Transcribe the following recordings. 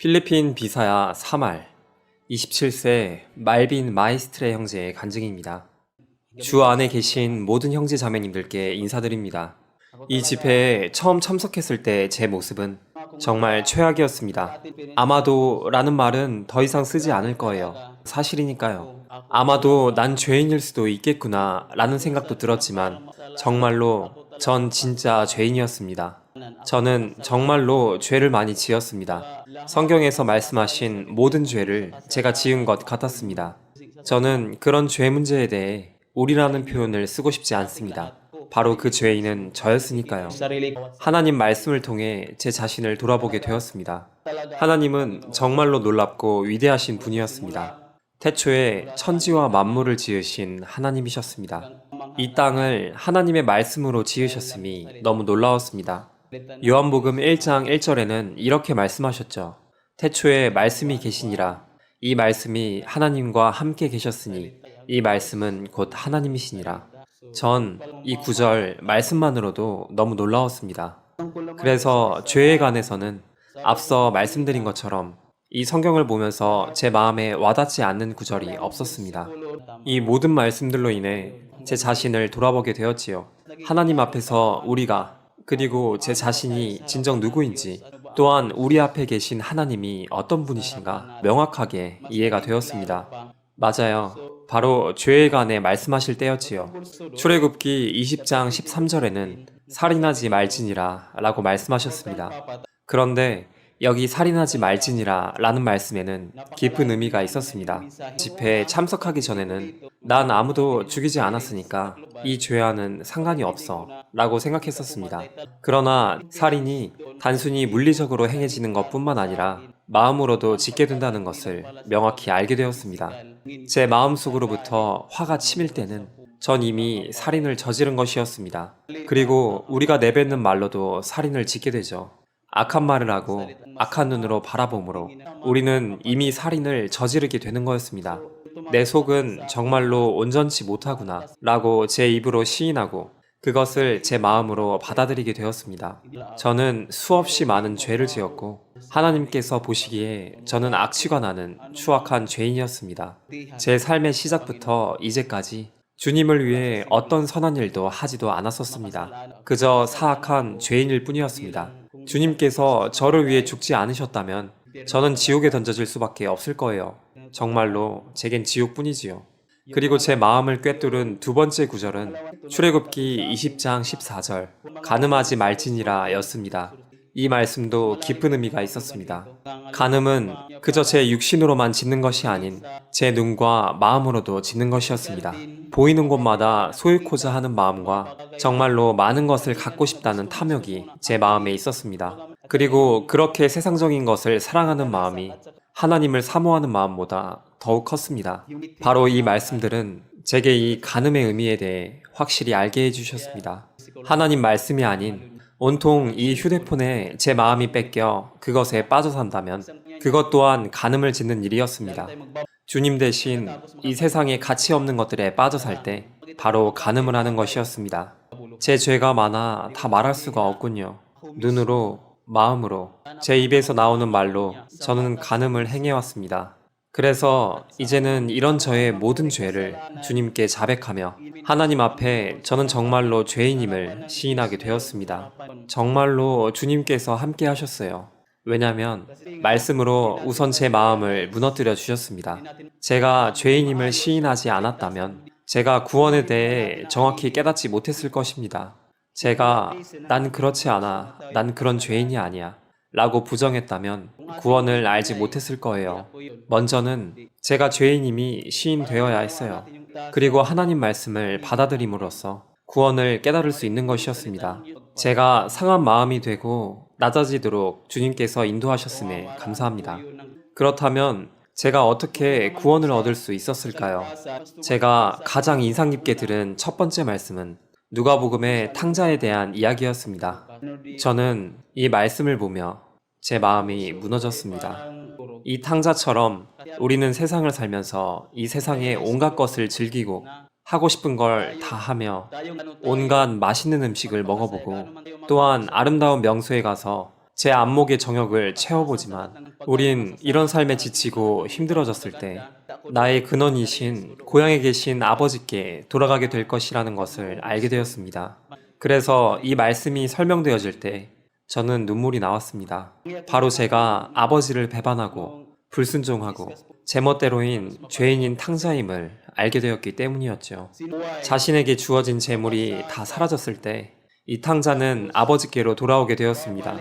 필리핀 비사야 사말, 27세 말빈 마이스트레 형제의 간증입니다. 주 안에 계신 모든 형제 자매님들께 인사드립니다. 이 집회에 처음 참석했을 때 제 모습은 정말 최악이었습니다. 아마도 라는 말은 더 이상 쓰지 않을 거예요. 사실이니까요. 아마도 난 죄인일 수도 있겠구나 라는 생각도 들었지만 정말로 전 진짜 죄인이었습니다. 저는 정말로 죄를 많이 지었습니다. 성경에서 말씀하신 모든 죄를 제가 지은 것 같았습니다. 저는 그런 죄 문제에 대해 우리라는 표현을 쓰고 싶지 않습니다. 바로 그 죄인은 저였으니까요. 하나님 말씀을 통해 제 자신을 돌아보게 되었습니다. 하나님은 정말로 놀랍고 위대하신 분이었습니다. 태초에 천지와 만물을 지으신 하나님이셨습니다. 이 땅을 하나님의 말씀으로 지으셨음이 너무 놀라웠습니다. 요한복음 1장 1절에는 이렇게 말씀하셨죠. 태초에 말씀이 계시니라. 이 말씀이 하나님과 함께 계셨으니 이 말씀은 곧 하나님이시니라. 전 이 구절 말씀만으로도 너무 놀라웠습니다. 그래서 죄에 관해서는 앞서 말씀드린 것처럼 이 성경을 보면서 제 마음에 와닿지 않는 구절이 없었습니다. 이 모든 말씀들로 인해 제 자신을 돌아보게 되었지요. 하나님 앞에서 우리가 그리고 제 자신이 진정 누구인지 또한 우리 앞에 계신 하나님이 어떤 분이신가 명확하게 이해가 되었습니다. 맞아요. 바로 죄에 관해 말씀하실 때였지요. 출애굽기 20장 13절에는 살인하지 말지니라 라고 말씀하셨습니다. 그런데 여기 살인하지 말지니라 라는 말씀에는 깊은 의미가 있었습니다. 집회에 참석하기 전에는 난 아무도 죽이지 않았으니까 이 죄와는 상관이 없어 라고 생각했었습니다. 그러나 살인이 단순히 물리적으로 행해지는 것뿐만 아니라 마음으로도 짓게 된다는 것을 명확히 알게 되었습니다. 제 마음속으로부터 화가 치밀 때는 전 이미 살인을 저지른 것이었습니다. 그리고 우리가 내뱉는 말로도 살인을 짓게 되죠. 악한 말을 하고 악한 눈으로 바라봄으로 우리는 이미 살인을 저지르게 되는 거였습니다. 내 속은 정말로 온전치 못하구나 라고 제 입으로 시인하고 그것을 제 마음으로 받아들이게 되었습니다. 저는 수없이 많은 죄를 지었고 하나님께서 보시기에 저는 악취가 나는 추악한 죄인이었습니다. 제 삶의 시작부터 이제까지 주님을 위해 어떤 선한 일도 하지도 않았었습니다. 그저 사악한 죄인일 뿐이었습니다. 주님께서 저를 위해 죽지 않으셨다면 저는 지옥에 던져질 수밖에 없을 거예요. 정말로 제겐 지옥뿐이지요. 그리고 제 마음을 꿰뚫은 두 번째 구절은 출애굽기 20장 14절 간음하지 말지니라 였습니다. 이 말씀도 깊은 의미가 있었습니다. 간음은 그저 제 육신으로만 짓는 것이 아닌 제 눈과 마음으로도 짓는 것이었습니다. 보이는 곳마다 소유코자 하는 마음과 정말로 많은 것을 갖고 싶다는 탐욕이 제 마음에 있었습니다. 그리고 그렇게 세상적인 것을 사랑하는 마음이 하나님을 사모하는 마음보다 더욱 컸습니다. 바로 이 말씀들은 제게 이 간음의 의미에 대해 확실히 알게 해주셨습니다. 하나님 말씀이 아닌 온통 이 휴대폰에 제 마음이 뺏겨 그것에 빠져 산다면 그것 또한 간음을 짓는 일이었습니다. 주님 대신 이 세상에 가치 없는 것들에 빠져 살 때 바로 간음을 하는 것이었습니다. 제 죄가 많아 다 말할 수가 없군요. 눈으로, 마음으로, 제 입에서 나오는 말로 저는 간음을 행해왔습니다. 그래서 이제는 이런 저의 모든 죄를 주님께 자백하며 하나님 앞에 저는 정말로 죄인임을 시인하게 되었습니다. 정말로 주님께서 함께 하셨어요. 왜냐면 말씀으로 우선 제 마음을 무너뜨려 주셨습니다. 제가 죄인임을 시인하지 않았다면 제가 구원에 대해 정확히 깨닫지 못했을 것입니다. 제가 난 그렇지 않아, 난 그런 죄인이 아니야 라고 부정했다면 구원을 알지 못했을 거예요. 먼저는 제가 죄인임이 시인되어야 했어요. 그리고 하나님 말씀을 받아들임으로써 구원을 깨달을 수 있는 것이었습니다. 제가 상한 마음이 되고 낮아지도록 주님께서 인도하셨음에 감사합니다. 그렇다면 제가 어떻게 구원을 얻을 수 있었을까요? 제가 가장 인상 깊게 들은 첫 번째 말씀은 누가복음의 탕자에 대한 이야기였습니다. 저는 이 말씀을 보며 제 마음이 무너졌습니다. 이 탕자처럼 우리는 세상을 살면서 이 세상의 온갖 것을 즐기고 하고 싶은 걸 다 하며 온갖 맛있는 음식을 먹어보고 또한 아름다운 명소에 가서 제 안목의 정욕을 채워보지만 우린 이런 삶에 지치고 힘들어졌을 때 나의 근원이신 고향에 계신 아버지께 돌아가게 될 것이라는 것을 알게 되었습니다. 그래서 이 말씀이 설명되어질 때 저는 눈물이 나왔습니다. 바로 제가 아버지를 배반하고 불순종하고 제멋대로인 죄인인 탕자임을 알게 되었기 때문이었죠. 자신에게 주어진 재물이 다 사라졌을 때 이 탕자는 아버지께로 돌아오게 되었습니다.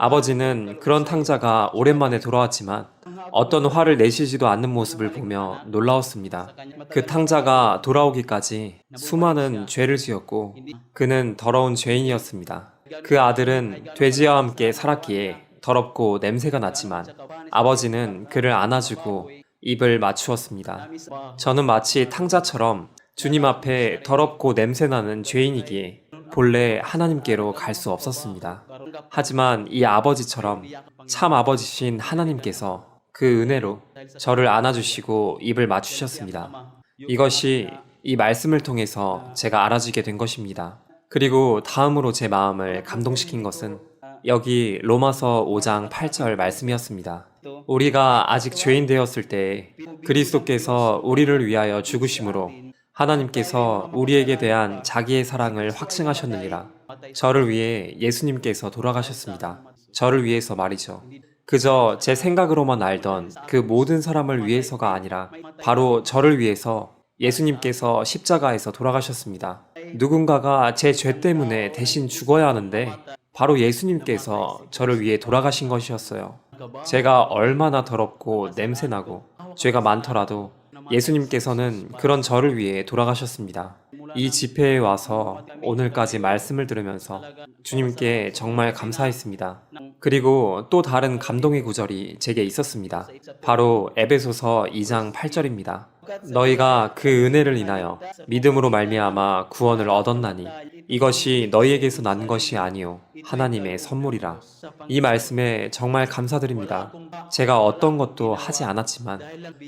아버지는 그런 탕자가 오랜만에 돌아왔지만 어떤 화를 내시지도 않는 모습을 보며 놀라웠습니다. 그 탕자가 돌아오기까지 수많은 죄를 지었고 그는 더러운 죄인이었습니다. 그 아들은 돼지와 함께 살았기에 더럽고 냄새가 났지만 아버지는 그를 안아주고 입을 맞추었습니다. 저는 마치 탕자처럼 주님 앞에 더럽고 냄새나는 죄인이기에 본래 하나님께로 갈 수 없었습니다. 하지만 이 아버지처럼 참 아버지신 하나님께서 그 은혜로 저를 안아주시고 입을 맞추셨습니다. 이것이 이 말씀을 통해서 제가 알아지게 된 것입니다. 그리고 다음으로 제 마음을 감동시킨 것은 여기 로마서 5장 8절 말씀이었습니다. 우리가 아직 죄인 되었을 때 그리스도께서 우리를 위하여 죽으심으로 하나님께서 우리에게 대한 자기의 사랑을 확증하셨느니라. 저를 위해 예수님께서 돌아가셨습니다. 저를 위해서 말이죠. 그저 제 생각으로만 알던 그 모든 사람을 위해서가 아니라 바로 저를 위해서 예수님께서 십자가에서 돌아가셨습니다. 누군가가 제 죄 때문에 대신 죽어야 하는데 바로 예수님께서 저를 위해 돌아가신 것이었어요. 제가 얼마나 더럽고 냄새나고 죄가 많더라도 예수님께서는 그런 저를 위해 돌아가셨습니다. 이 집회에 와서 오늘까지 말씀을 들으면서 주님께 정말 감사했습니다. 그리고 또 다른 감동의 구절이 제게 있었습니다. 바로 에베소서 2장 8절입니다. 너희가 그 은혜를 인하여 믿음으로 말미암아 구원을 얻었나니 이것이 너희에게서 난 것이 아니요 하나님의 선물이라. 이 말씀에 정말 감사드립니다. 제가 어떤 것도 하지 않았지만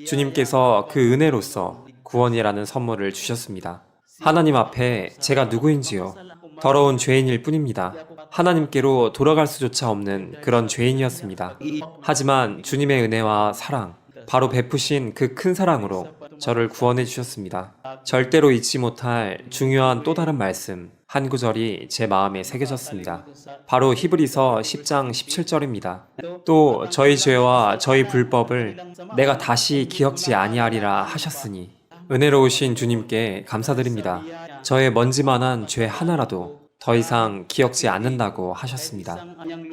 주님께서 그 은혜로서 구원이라는 선물을 주셨습니다. 하나님 앞에 제가 누구인지요? 더러운 죄인일 뿐입니다. 하나님께로 돌아갈 수조차 없는 그런 죄인이었습니다. 하지만 주님의 은혜와 사랑, 바로 베푸신 그 큰 사랑으로 저를 구원해 주셨습니다. 절대로 잊지 못할 중요한 또 다른 말씀 한 구절이 제 마음에 새겨졌습니다. 바로 히브리서 10장 17절입니다. 또 저희 죄와 저희 불법을 내가 다시 기억지 아니하리라 하셨으니 은혜로우신 주님께 감사드립니다. 저의 먼지만한 죄 하나라도 더 이상 기억지 않는다고 하셨습니다.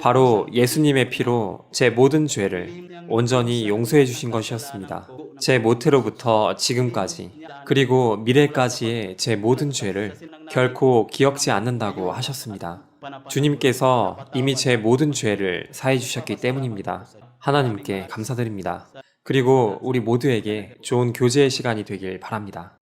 바로 예수님의 피로 제 모든 죄를 온전히 용서해 주신 것이었습니다. 제 모태로부터 지금까지 그리고 미래까지의 제 모든 죄를 결코 기억지 않는다고 하셨습니다. 주님께서 이미 제 모든 죄를 사해 주셨기 때문입니다. 하나님께 감사드립니다. 그리고 우리 모두에게 좋은 교제의 시간이 되길 바랍니다.